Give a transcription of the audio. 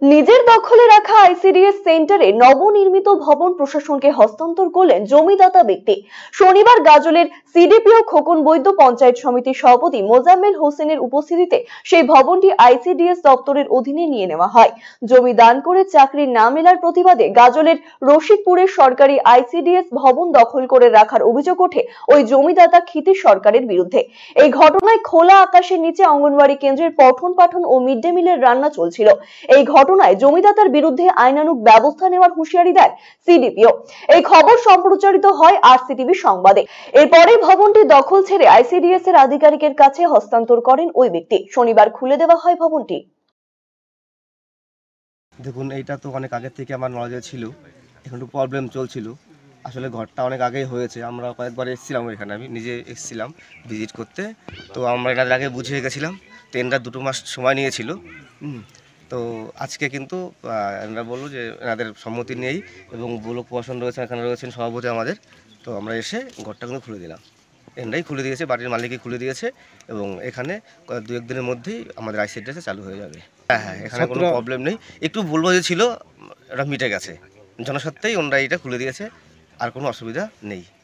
নিজের দখলে রাখা আইসিডিএস সেন্টারে নবনির্মিত ভবন প্রশাসনকে হস্তান্তর করলেন জমিদাতা ব্যক্তি। শনিবার গাজলের সিডিপিও খোকন বৈদ্য পঞ্চায়েত সমিতির সভাপতি মোজাম্মেল হোসেনের উপস্থিতিতে সেই ভবনটি আইসিডিএস দপ্তরের অধীনে নিয়ে নেওয়া হয়। জমি দান করে চাকরি না মেলার প্রতিবাদে গাজলের রশিদপুরের সরকারি আইসিডিএস ভবন দখল করে রাখার অভিযোগ ওঠে ওই জমিদাতা ক্ষিতিশ সরকারের বিরুদ্ধে। এই ঘটনায় খোলা আকাশের নিচে অঙ্গনওয়াড়ি কেন্দ্রের পঠন পাঠন ও মিড ডে মিলের রান্না চলছিল। এই ঘটনায় জমিদাতার বিরুদ্ধে আইনানুগ ব্যবস্থা নেওয়ার হুঁশিয়ারি দেন সিডিপিও। এই খবর সম্প্রচারিত হয় আরসিটিভি সংবাদে। এরপরে ভবনটি দখল ছেড়ে আইসিডিএস এর আধিকারিকের কাছে হস্তান্তর করেন ওই ব্যক্তি। শনিবার খুলে দেওয়া হয় ভবনটি। দেখুন, এইটা তো অনেক আগে থেকে আমার নলেজে ছিল, এখন একটু প্রবলেম চলছিল। আসলে ঘরটা অনেক আগেই হয়েছে, আমরা কয়েকবার এসেছিলাম, এখানে আমি নিজে এসেছিলাম ভিজিট করতে। তো আমরা এটার আগে বুঝে গেছিলাম, তো এনারা 2 মাস সময় নিয়েছিল। তো আজকে কিন্তু এনারা বললো যে এনাদের সম্মতি নেই এবং ব্লক প্রশাসন রয়েছে, এখানে রয়েছেন সভাপতি আমাদের। তো আমরা এসে ঘরটা কিন্তু খুলে দিলাম, এনারাই খুলে দিয়েছে, বাড়ির মালিকই খুলে দিয়েছে এবং এখানে 2-1 দিনের মধ্যেই আমাদের আইসিডিএস চালু হয়ে যাবে। হ্যাঁ, এখানে কোনো প্রবলেম নেই। একটু ভুল বোঝা ছিল, এটা মিটে গেছে, জনস্বার্থেই ওনারা এটা খুলে দিয়েছে, আর কোনো অসুবিধা নেই।